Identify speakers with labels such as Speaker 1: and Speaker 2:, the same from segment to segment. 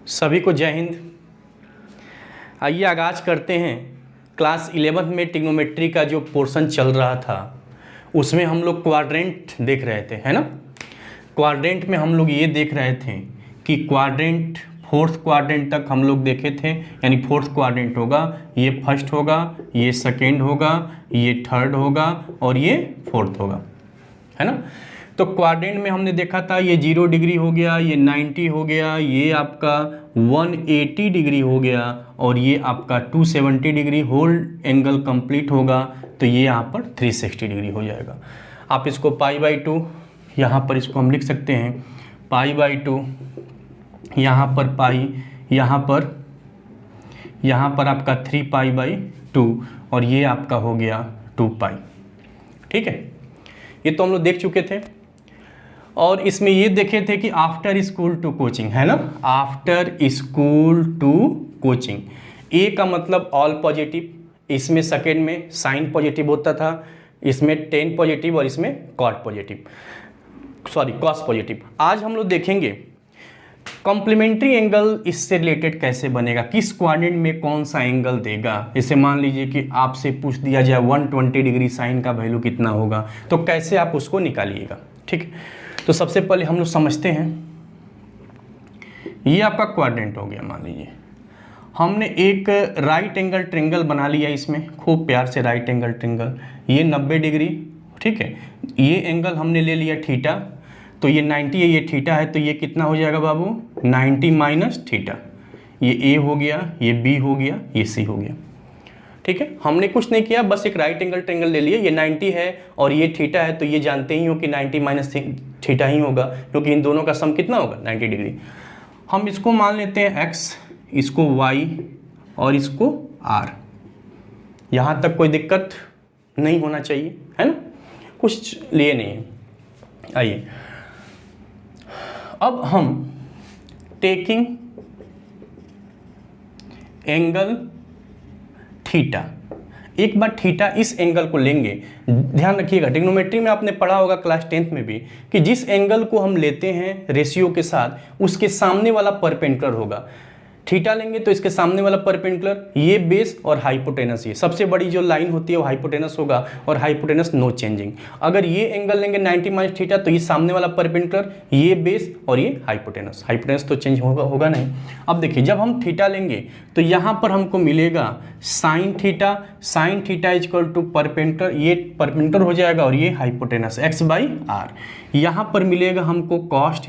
Speaker 1: सभी को जय हिंद। आइए आगाज़ करते हैं। क्लास 11 में ट्रिग्नोमेट्री का जो पोर्शन चल रहा था उसमें हम लोग क्वाड्रेंट देख रहे थे, है ना। क्वाड्रेंट में हम लोग ये देख रहे थे कि क्वाड्रेंट फोर्थ क्वाड्रेंट तक हम लोग देखे थे, यानी फोर्थ क्वाड्रेंट होगा, ये फर्स्ट होगा, ये सेकेंड होगा, ये थर्ड होगा और ये फोर्थ होगा, है ना। तो क्वाड्रेंट में हमने देखा था ये 0 डिग्री हो गया, ये 90 हो गया, ये आपका 180 डिग्री हो गया और ये आपका 270 डिग्री होल एंगल कंप्लीट होगा, तो ये यहाँ पर 360 डिग्री हो जाएगा। आप इसको π/2 यहाँ पर इसको हम लिख सकते हैं π/2, यहाँ पर पाई, यहाँ पर आपका 3π/2 और ये आपका हो गया 2π। ठीक है, ये तो हम लोग देख चुके थे। और इसमें ये देखे थे कि आफ्टर स्कूल टू कोचिंग, है ना, आफ्टर स्कूल टू कोचिंग। ए का मतलब ऑल पॉजिटिव, इसमें सेकेंड में साइन पॉजिटिव होता था, इसमें टेन पॉजिटिव और इसमें कॉस पॉजिटिव। आज हम लोग देखेंगे कॉम्प्लीमेंट्री एंगल इससे रिलेटेड कैसे बनेगा, किस क्वाड्रेंट में कौन सा एंगल देगा। जैसे मान लीजिए कि आपसे पूछ दिया जाए 120 डिग्री साइन का वैल्यू कितना होगा, तो कैसे आप उसको निकालिएगा। ठीक है, तो सबसे पहले हम लोग समझते हैं, ये आपका क्वाड्रेंट हो गया। मान लीजिए हमने एक राइट एंगल ट्रायंगल बना लिया, इसमें खूब प्यार से राइट एंगल ट्रायंगल, ये 90 डिग्री। ठीक है, ये एंगल हमने ले लिया थीटा, तो ये 90 है, ये थीटा है, तो ये कितना हो जाएगा बाबू 90 माइनस थीटा। ये ए हो गया, ये बी हो गया, ये सी हो गया। ठीक है, हमने कुछ नहीं किया, बस एक राइट एंगल ट्रायंगल ले लिए। ये 90 है और ये थीटा है, तो ये जानते ही हो कि 90 माइनस थीटा ही होगा, क्योंकि इन दोनों का सम कितना होगा 90 डिग्री। हम इसको मान लेते हैं x, इसको y और इसको r। यहाँ तक कोई दिक्कत नहीं होना चाहिए, है ना, कुछ लिए नहीं है। आइए अब हम टेकिंग एंगल थीटा, एक बार थीटा इस एंगल को लेंगे। ध्यान रखिएगा, ट्रिग्नोमेट्री में आपने पढ़ा होगा क्लास 10th में भी कि जिस एंगल को हम लेते हैं रेशियो के साथ, उसके सामने वाला परपेंडिकुलर होगा। थीटा लेंगे तो इसके सामने वाला परपेंडिकुलर, ये बेस और हाइपोटेनस, ये सबसे बड़ी जो लाइन होती है वो हाइपोटेनस होगा, और हाइपोटेनस नो चेंजिंग। अगर ये एंगल लेंगे 90 माइनस थीटा, तो ये सामने वाला परपेंडिकुलर, ये बेस और ये हाइपोटेनस तो चेंज होगा नहीं। अब देखिए, जब हम थीटा लेंगे तो यहाँ पर हमको मिलेगा sine theta equal to perpendicular, ये परपेंडिकुलर हो जाएगा और ये हाइपोटेनस x/r। यहाँ पर मिलेगा हमको कॉस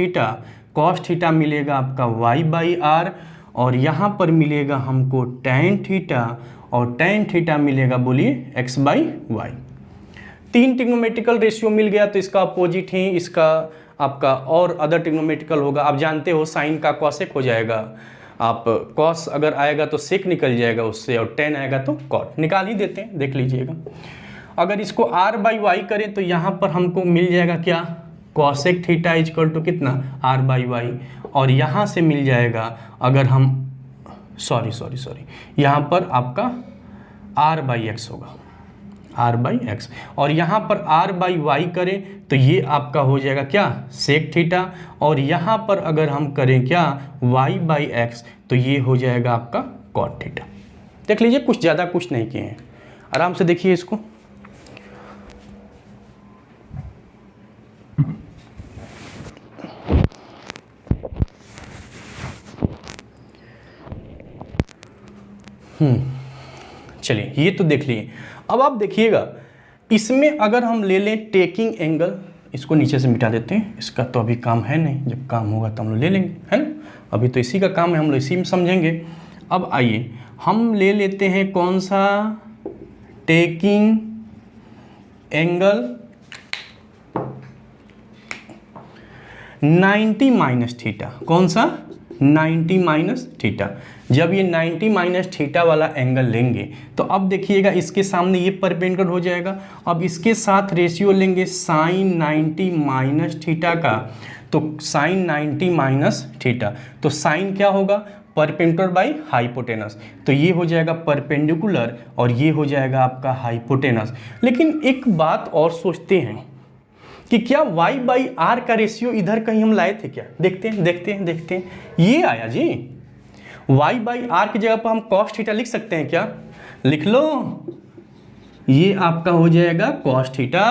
Speaker 1: थीटा मिलेगा आपका y/r, और यहाँ पर मिलेगा हमको tan थीटा, और tan थीटा मिलेगा बोलिए x/y। 3 ट्रिग्नोमेट्रिकल रेशियो मिल गया, तो इसका अपोजिट ही इसका आपका और अदर ट्रिग्नोमेट्रिकल होगा। आप जानते हो साइन का कॉसेक हो जाएगा, आप कॉस अगर आएगा तो सेक निकल जाएगा उससे, और tan आएगा तो कॉट निकाल ही देते हैं, देख लीजिएगा। अगर इसको r/y करें तो यहाँ पर हमको मिल जाएगा क्या, कॉसेक थीटा इक्वल टू कितना r/y, और यहाँ से मिल जाएगा अगर हम सॉरी यहाँ पर आपका r/x होगा, r/x, और यहाँ पर r/y करें तो ये आपका हो जाएगा क्या सेक थीटा, और यहाँ पर अगर हम करें क्या y/x तो ये हो जाएगा आपका कॉट थीटा। देख लीजिए, कुछ ज़्यादा कुछ नहीं किए हैं, आराम से देखिए इसको। चलिए, ये तो देख लिए। अब आप देखिएगा, इसमें अगर हम ले लें टेकिंग एंगल, इसको नीचे से मिटा देते हैं, इसका तो अभी काम है नहीं, जब काम होगा तो हम लोग ले लेंगे, है ना। अभी तो इसी का काम है, हम लोग इसी में समझेंगे। अब आइए हम ले लेते हैं कौन सा, टेकिंग एंगल 90 माइनस थीटा। कौन सा 90 माइनस थीटा। जब ये 90 माइनस थीटा वाला एंगल लेंगे तो अब देखिएगा इसके सामने ये परपेंडिकुलर हो जाएगा। अब इसके साथ रेशियो लेंगे साइन 90 माइनस थीटा का, तो साइन 90 माइनस थीटा, तो साइन क्या होगा परपेंडिकुलर बाई हाइपोटेनस, तो ये हो जाएगा परपेंडिकुलर और ये हो जाएगा आपका हाइपोटेनस। लेकिन एक बात और सोचते हैं कि क्या y/r का रेशियो इधर कहीं हम लाए थे क्या? देखते हैं ये आया जी, वाई बाई आर की जगह पर हम कॉस थीटा लिख सकते हैं क्या? लिख लो, ये आपका हो जाएगा कॉस थीटा।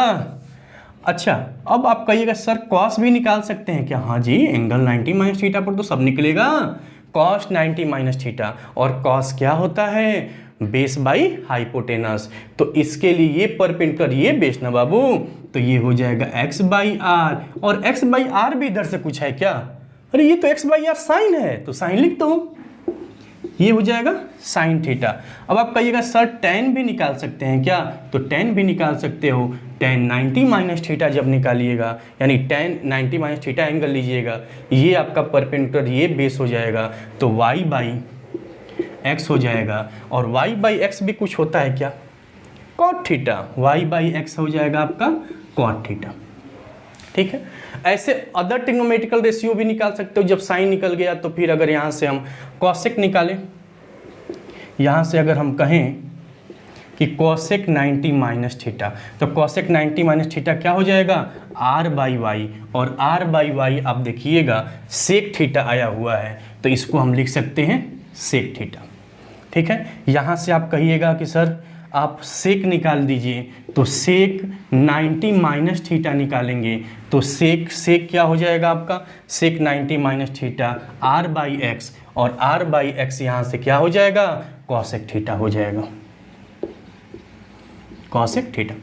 Speaker 1: अच्छा, अब आप कहिएगा सर कॉस भी निकाल सकते हैं क्या? हाँ जी, एंगल 90 माइनस थीटा पर तो सब निकलेगा, कॉस 90 माइनस थीटा। और कॉस क्या होता है? Base by hypotenuse. तो इसके लिए ये परपेंडिकुलर, ये बेस ना बाबू, तो ये हो जाएगा एक्स बाई आर। और एक्स बाई आर भी इधर से कुछ है क्या? अरे ये तो एक्स बाई आर साइन है, तो साइन लिख दो, ये हो जाएगा साइन थीटा। अब आप कहिएगा सर टेन भी निकाल सकते हैं क्या? तो टेन भी निकाल सकते हो। टेन 90 माइनस थीटा जब निकालिएगा, यानी टेन 90 माइनस थीटा एंगल लीजिएगा, ये आपका परपेंडिकुलर, ये बेस हो जाएगा, तो वाई बाई एक्स हो जाएगा। और वाई बाई एक्स भी कुछ होता है क्या? Cot theta. Y by x हो जाएगा आपका कॉट थीटा। ठीक है, ऐसे अदर ट्रिग्नोमेट्रिकल रेशियो भी निकाल सकते हो। जब साइन निकल गया तो फिर अगर यहाँ से हम कॉसेक निकालें, यहाँ से अगर हम कहें कि कॉसेक 90 माइनस थीटा, तो कॉसेक 90 माइनस थीटा क्या हो जाएगा? R by y. और आर बाई वाई आप देखिएगा सेक थीटा आया हुआ है, तो इसको हम लिख सकते हैं सेक थीटा। ठीक है, यहाँ से आप कहिएगा कि सर आप सेक निकाल दीजिए, तो सेक 90 माइनस थीटा निकालेंगे, तो सेक क्या हो जाएगा आपका? Sec 90 minus theta r by x. और आर बाई एक्स यहाँ से क्या हो जाएगा? कॉसेक थीटा हो जाएगा, कॉसेक थीटा।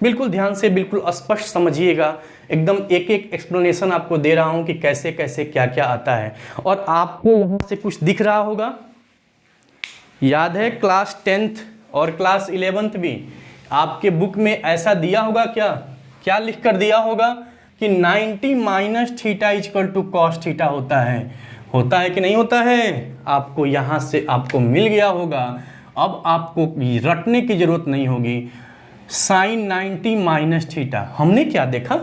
Speaker 1: बिल्कुल ध्यान से, बिल्कुल स्पष्ट समझिएगा, एकदम एक एक एक्सप्लेनेशन आपको दे रहा हूँ कि कैसे कैसे क्या क्या आता है। और आपको यहाँ से कुछ दिख रहा होगा, याद है क्लास 10th और क्लास 11th भी आपके बुक में ऐसा दिया होगा क्या? क्या लिख कर दिया होगा कि 90 minus theta equal to cos theta होता है कि नहीं होता है? आपको यहाँ से आपको मिल गया होगा। अब आपको रटने की जरूरत नहीं होगी। साइन 90 माइनस थीटा हमने क्या देखा?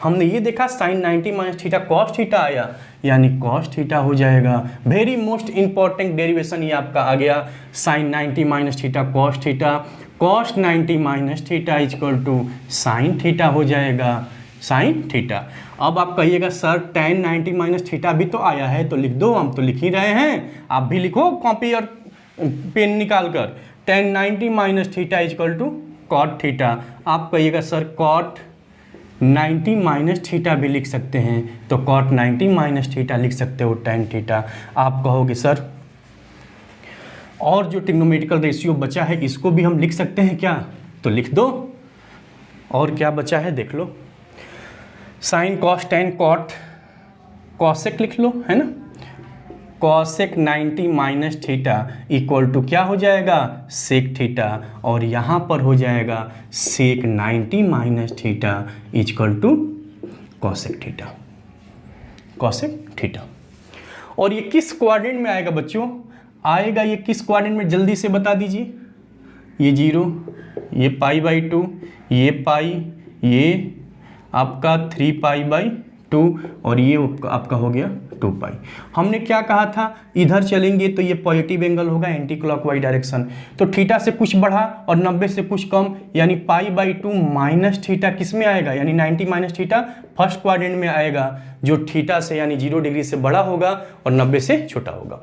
Speaker 1: हमने ये देखा sine 90 minus theta cos theta आया, यानी कॉस थीटा हो जाएगा। वेरी मोस्ट इंपॉर्टेंट डेरिवेशन ये आपका आ गया, sine 90 minus theta cos theta, cos 90 minus theta equal to sine theta हो जाएगा, साइन थीटा। अब आप कहिएगा सर टेन 90 माइनस थीटा भी तो आया है, तो लिख दो, हम तो लिख ही रहे हैं, आप भी लिखो कॉपी और पेन निकाल कर। Tan 90 minus theta equal to cot theta. आप कहिएगा सर कॉट 90 माइनस थीटा भी लिख सकते हैं, तो कॉट 90 माइनस थीटा लिख सकते हो टेन थीटा। आप कहोगे सर और जो ट्रिग्नोमेट्रिकल रेशियो बचा है इसको भी हम लिख सकते हैं क्या? तो लिख दो। और क्या बचा है देख लो, sine cos tan cot cosec लिख लो, है ना। Cosec 90 minus theta equal to क्या हो जाएगा? Sec theta. और यहाँ पर हो जाएगा sec 90 minus theta equal to cosec theta, cosec theta. और ये किस क्वाड्रेंट में आएगा बच्चों? आएगा ये किस क्वाड्रेंट में, जल्दी से बता दीजिए। ये 0, ये पाई बाई 2, ये पाई, ये आपका 3 पाई बाई 2, और ये आपका हो गया 2 पाई। हमने क्या कहा था? इधर चलेंगे तो ये पॉजिटिव एंगल होगा, एंटी क्लॉकवाइज डायरेक्शन। तो थीटा से कुछ बढ़ा और 90 से कुछ कम, यानी पाई बाई 2 माइनस थीटा किस में आएगा? यानी 90 माइनस थीटा फर्स्ट क्वाड्रेंट में आएगा, जो थीटा से यानी 0 डिग्री से बड़ा होगा और 90 से छोटा होगा।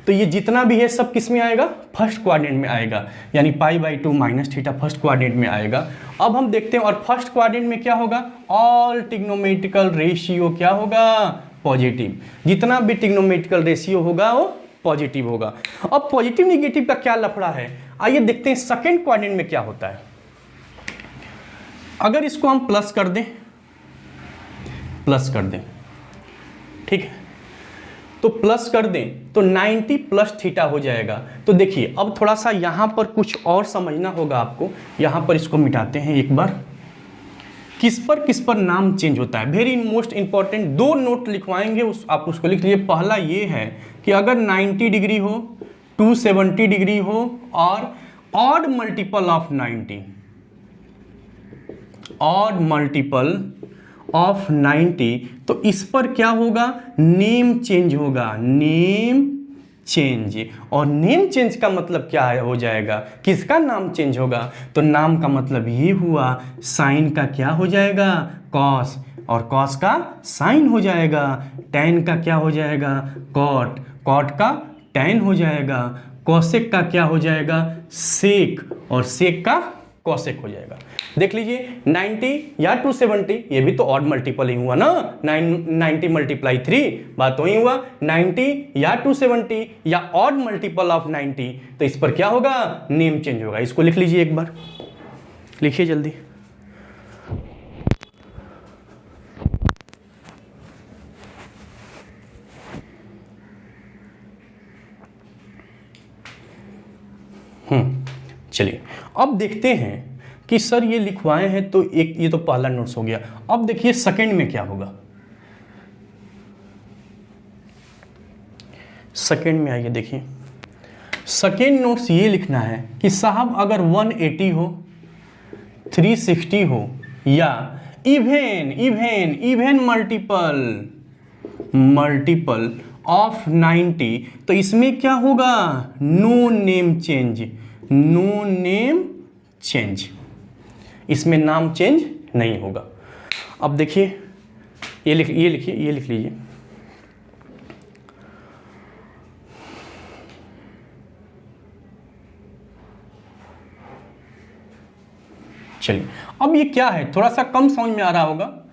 Speaker 1: तो ये जितना भी है सब किस में आएगा? फर्स्ट क्वाड्रेंट में आएगा, यानी pi by 2 minus theta first quadrant में आएगा। अब हम देखते हैं, और फर्स्ट क्वाड्रेंट में क्या होगा? ऑल ट्रिग्नोमेट्रिकल रेशियो क्या होगा? पॉजिटिव। जितना भी ट्रिग्नोमेट्रिकल रेशियो होगा वो पॉजिटिव होगा। अब पॉजिटिव निगेटिव का क्या लफड़ा है, आइए देखते हैं सेकेंड क्वाड्रेंट में क्या होता है। अगर इसको हम प्लस कर दें, ठीक है, तो प्लस कर दें तो 90 प्लस थीटा हो जाएगा। तो देखिए अब थोड़ा सा यहाँ पर कुछ और समझना होगा आपको। यहाँ पर इसको मिटाते हैं एक बार। किस पर नाम चेंज होता है, वेरी मोस्ट इंपॉर्टेंट। 2 नोट लिखवाएंगे, आप उसको लिख लीजिए। पहला ये है कि अगर 90 डिग्री हो, 270 डिग्री हो और odd multiple of 90, odd multiple of 90, तो इस पर क्या होगा? नेम चेंज होगा, नेम चेंज। और नेम चेंज का मतलब क्या है हो जाएगा? किसका नाम चेंज होगा? तो नाम का मतलब ये हुआ, साइन का क्या हो जाएगा? कॉस, और कॉस का साइन हो जाएगा। टेन का क्या हो जाएगा? कॉट, कॉट का tan हो जाएगा, कॉसेक का क्या हो जाएगा, सेक, और सेक का कॉसेक हो जाएगा। देख लीजिए 90 या 270, ये भी तो ऑड मल्टीपल ही हुआ ना, 90 मल्टीप्लाई 3, बात तो ही हुआ। 90 या 270 या ऑड मल्टीपल ऑफ 90, तो इस पर क्या होगा, नेम चेंज होगा। इसको लिख लीजिए एक बार, लिखिए जल्दी। चलिए अब देखते हैं कि सर ये लिखवाए हैं तो एक, ये तो पहला नोट्स हो गया। अब देखिए सेकंड में क्या होगा। सेकंड में आइए देखिए, सेकंड नोट्स ये लिखना है कि साहब अगर 180 हो, 360 हो या इवेन मल्टीपल ऑफ 90, तो इसमें क्या होगा, नो नेम चेंज, इसमें नाम चेंज नहीं होगा। अब देखिए ये लिख लीजिए। चलिए अब ये क्या है, थोड़ा सा कम समझ में आ रहा होगा,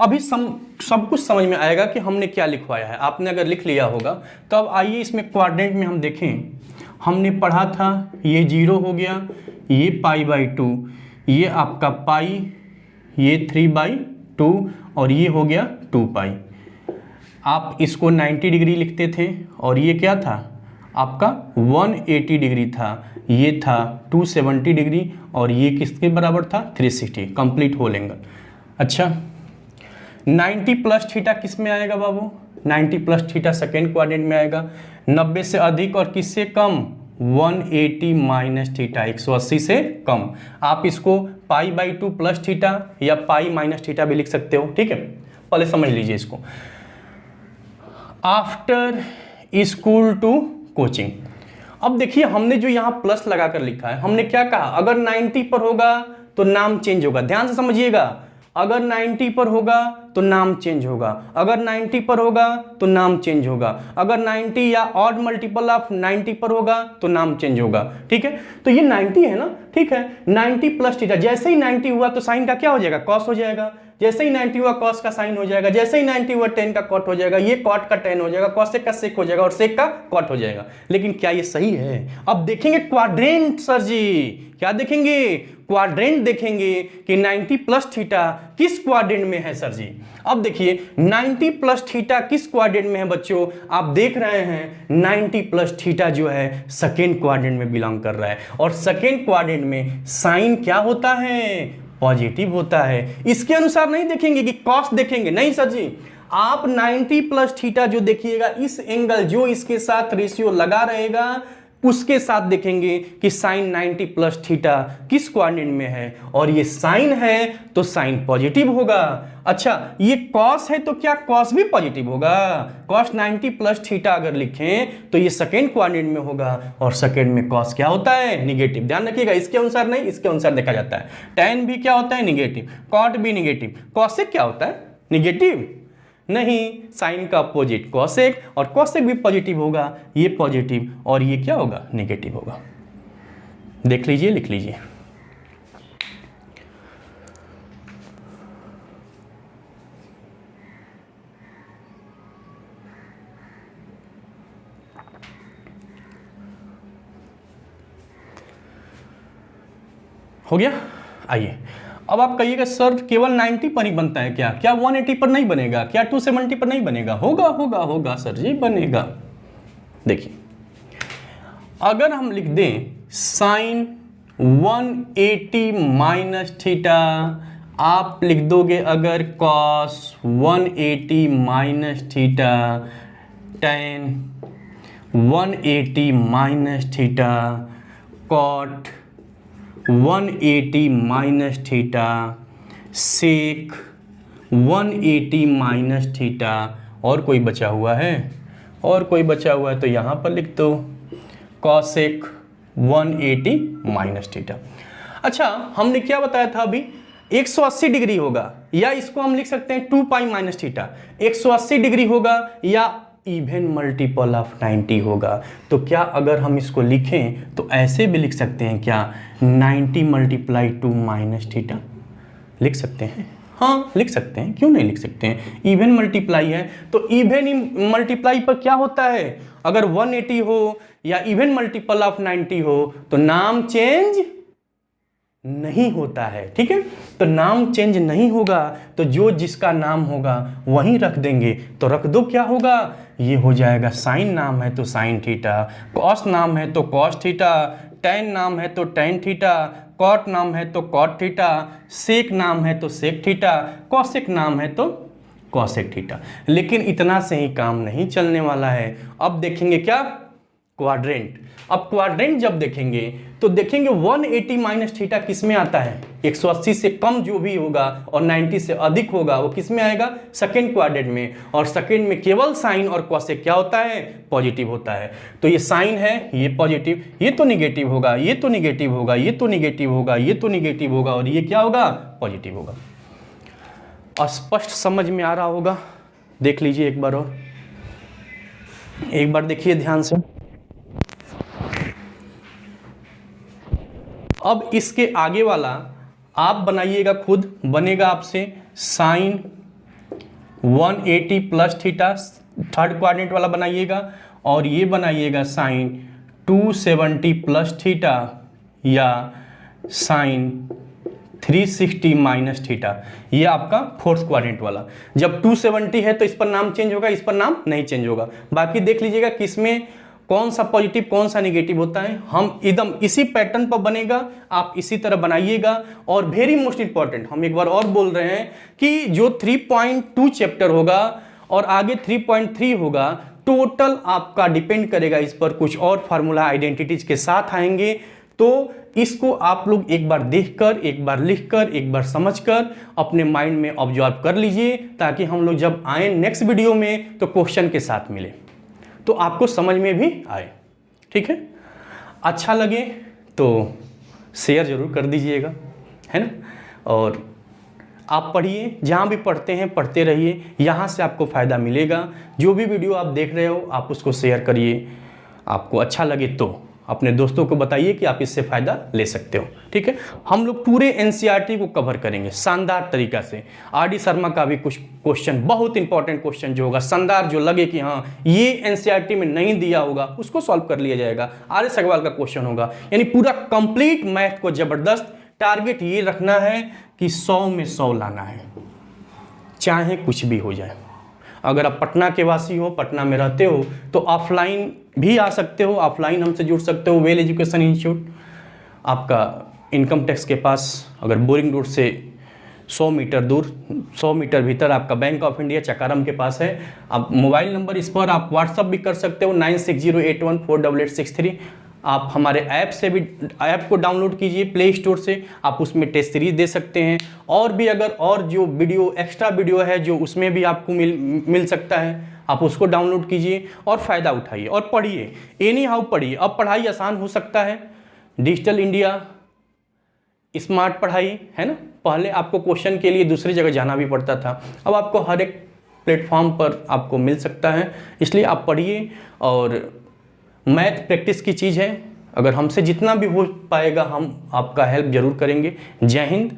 Speaker 1: अभी सब कुछ समझ में आएगा कि हमने क्या लिखवाया है। आपने अगर लिख लिया होगा तो अब आइए इसमें क्वाड्रेंट में हम देखें। हमने पढ़ा था ये 0 हो गया, ये π/2, ये आपका पाई, ये 3/2 और ये हो गया 2π। आप इसको 90 डिग्री लिखते थे और ये क्या था आपका 180 डिग्री था, ये था 270 डिग्री और ये किसके बराबर था 360, कंप्लीट होल एंगल। अच्छा 90 प्लस थीटा किस में आएगा बाबू, 90 प्लस थीटा सेकेंड क्वाड्रेंट में आएगा। 90 से अधिक और किससे कम, 180 माइनस थीटा, 180 से कम। आप इसको π/2 प्लस थीटा या पाई माइनस थीटा भी लिख सकते हो, ठीक है। पहले समझ लीजिए इसको। आफ्टर स्कूल टू कोचिंग, अब देखिए हमने जो यहाँ प्लस लगाकर लिखा है, हमने क्या कहा, अगर 90 पर होगा तो नाम चेंज होगा। ध्यान से समझिएगा, अगर 90 पर होगा तो नाम चेंज होगा, अगर 90 पर होगा तो नाम चेंज होगा, अगर 90 या ऑड मल्टीपल ऑफ 90 पर होगा तो नाम चेंज होगा, ठीक है। तो ये 90 है ना, ठीक है। 90 प्लस थीटा, जैसे ही 90 हुआ तो साइन का क्या हो जाएगा, कॉस हो जाएगा। जैसे ही 90 हुआ कॉस का साइन हो जाएगा, जैसे ही 90 हुआ टेन का कॉट हो जाएगा, ये कॉट का टेन हो जाएगा, कॉसेक का सेक हो जाएगा और सेक का कॉट हो जाएगा। लेकिन क्या ये सही है? अब देखेंगे क्वाड्रेंट सर जी, क्या देखेंगे, क्वाड्रेंट देखेंगे कि 90 प्लस थीटा किस क्वाड्रेंट में है सर जी। अब देखिए 90 प्लस थीटा किस क्वाड्रेंट में है बच्चों, आप देख रहे हैं 90 प्लस थीटा जो है सेकेंड क्वाड्रेंट में बिलोंग कर रहा है और सेकेंड क्वाड्रेंट में साइन क्या होता है, पॉजिटिव होता है। इसके अनुसार नहीं देखेंगे कि कॉस देखेंगे, नहीं सर जी। आप 90 प्लस थीटा जो देखिएगा, इस एंगल जो इसके साथ रेशियो लगा रहेगा उसके साथ देखेंगे कि साइन 90 प्लस थीटा किस क्वाड्रेंट में है, और ये साइन है तो साइन पॉजिटिव होगा। अच्छा ये कॉस है तो क्या कॉस भी पॉजिटिव होगा, कॉस 90 प्लस थीटा अगर लिखें तो ये सेकेंड क्वाड्रेंट में होगा और सेकेंड में कॉस क्या होता है, निगेटिव। ध्यान रखिएगा, इसके अनुसार नहीं, इसके अनुसार देखा जाता है। टैन भी क्या होता है, निगेटिव, कॉट भी निगेटिव, कॉसेक क्या होता है, निगेटिव नहीं, साइन का अपोजिट कॉसेक, और कॉसेक भी पॉजिटिव होगा, ये पॉजिटिव और ये क्या होगा, नेगेटिव होगा। देख लीजिए, लिख लीजिए। हो गया। आइए अब आप कहिएगा सर केवल 90 पर ही बनता है क्या, क्या 180 पर नहीं बनेगा, क्या 270 पर नहीं बनेगा? होगा होगा होगा सर जी, बनेगा। देखिए अगर हम लिख दें साइन 180 माइनस थीटा, आप लिख दोगे अगर cos 180 minus theta, tan 180 minus theta, cot 180 minus theta, sec 180 minus theta, और कोई बचा हुआ है, और कोई बचा हुआ है तो यहाँ पर लिख दो कॉसेक 180 माइनस थीटा। अच्छा हमने क्या बताया था अभी, 180 डिग्री होगा, या इसको हम लिख सकते हैं 2π माइनस थीटा। 180 डिग्री होगा या इवन मल्टीपल ऑफ 90 होगा। तो क्या अगर हम इसको लिखें तो ऐसे भी लिख सकते हैं क्या, 90 मल्टीप्लाई टू माइनस थीटा, लिख सकते हैं? हाँ लिख सकते हैं, क्यों नहीं लिख सकते हैं। इवन मल्टीप्लाई है तो इवन मल्टीप्लाई पर क्या होता है, अगर 180 हो या इवन मल्टीपल ऑफ 90 हो तो नाम चेंज नहीं होता है। ठीक है, तो नाम चेंज नहीं होगा तो जो जिसका नाम होगा वहीं रख देंगे। तो रख दो, क्या होगा, ये हो जाएगा साइन नाम है तो साइन थीटा, कॉस नाम है तो कॉस थीटा, टैन नाम है तो टैन थीटा, कॉट नाम है तो कॉट थीटा, सेक नाम है तो सेक थीटा, कॉसेक नाम है तो कॉसेक थीटा। लेकिन इतना से ही काम नहीं चलने वाला है। अब देखेंगे क्या, क्वाड्रेंट। अब क्वाड्रेंट जब देखेंगे तो देखेंगे 180 माइनस थीटा किस में आता है, 180 से कम जो भी होगा और 90 से अधिक होगा वो किस में आएगा, सेकेंड क्वाड्रेंट में। और सेकेंड में केवल साइन और कॉसेक क्या होता है, पॉजिटिव होता है। तो ये साइन है, ये पॉजिटिव, ये तो निगेटिव होगा, ये तो निगेटिव होगा, ये तो निगेटिव होगा, ये तो निगेटिव होगा और ये क्या होगा, पॉजिटिव होगा। स्पष्ट समझ में आ रहा होगा, देख लीजिए एक बार और, एक बार देखिए ध्यान से। अब इसके आगे वाला आप बनाइएगा खुद, बनेगा आपसे sine 180 plus theta, third quadrant वाला बनाइएगा, और ये बनाइएगा साइन 270 प्लस थीटा या साइन 360 माइनस थीटा, ये आपका फोर्थ क्वाड्रेंट वाला। जब 270 है तो इस पर नाम चेंज होगा, इस पर नाम नहीं चेंज होगा। बाकी देख लीजिएगा किसमें कौन सा पॉजिटिव कौन सा नेगेटिव होता है। हम एकदम इसी पैटर्न पर बनेगा, आप इसी तरह बनाइएगा। और वेरी मोस्ट इंपॉर्टेंट हम एक बार और बोल रहे हैं कि जो 3.2 चैप्टर होगा और आगे 3.3 होगा, टोटल आपका डिपेंड करेगा इस पर, कुछ और फार्मूला आइडेंटिटीज के साथ आएंगे। तो इसको आप लोग एक बार देखकर, एक बार लिखकर, एक बार समझकर अपने माइंड में ऑब्जर्व कर लीजिए, ताकि हम लोग जब आए नेक्स्ट वीडियो में तो क्वेश्चन के साथ मिले, तो आपको समझ में भी आए। ठीक है, अच्छा लगे तो शेयर जरूर कर दीजिएगा, है ना। और आप पढ़िए, जहाँ भी पढ़ते हैं पढ़ते रहिए, यहाँ से आपको फ़ायदा मिलेगा। जो भी वीडियो आप देख रहे हो आप उसको शेयर करिए, आपको अच्छा लगे तो अपने दोस्तों को बताइए कि आप इससे फ़ायदा ले सकते हो। ठीक है, हम लोग पूरे एनसीईआरटी को कवर करेंगे शानदार तरीका से। आर.डी. शर्मा का भी कुछ क्वेश्चन, बहुत इंपॉर्टेंट क्वेश्चन जो होगा शानदार, जो लगे कि हाँ ये एनसीईआरटी में नहीं दिया होगा, उसको सॉल्व कर लिया जाएगा। आर.एस. अग्रवाल का क्वेश्चन होगा, यानी पूरा कंप्लीट मैथ को जबरदस्त। टारगेट ये रखना है कि 100 में 100 लाना है, चाहे कुछ भी हो जाए। अगर आप पटना के वासी हो, पटना में रहते हो, तो ऑफलाइन भी आ सकते हो, ऑफलाइन हमसे जुड़ सकते हो। वेल एजुकेशन इंस्टीट्यूट आपका इनकम टैक्स के पास, अगर बोरिंग रोड से 100 मीटर दूर, 100 मीटर भीतर आपका बैंक ऑफ इंडिया चकारम के पास है। आप मोबाइल नंबर इस पर आप व्हाट्सअप भी कर सकते हो, 9608148863। आप हमारे ऐप से भी, ऐप को डाउनलोड कीजिए प्ले स्टोर से, आप उसमें टेस्ट सीरीज दे सकते हैं। और भी अगर और जो वीडियो, एक्स्ट्रा वीडियो है जो उसमें भी आपको मिल सकता है, आप उसको डाउनलोड कीजिए और फ़ायदा उठाइए और पढ़िए। एनी हाउ पढ़िए, अब पढ़ाई आसान हो सकता है। डिजिटल इंडिया, स्मार्ट पढ़ाई है ना। पहले आपको क्वेश्चन के लिए दूसरी जगह जाना भी पड़ता था, अब आपको हर एक प्लेटफॉर्म पर आपको मिल सकता है। इसलिए आप पढ़िए, और मैथ प्रैक्टिस की चीज़ है, अगर हमसे जितना भी हो पाएगा हम आपका हेल्प ज़रूर करेंगे। जय हिंद।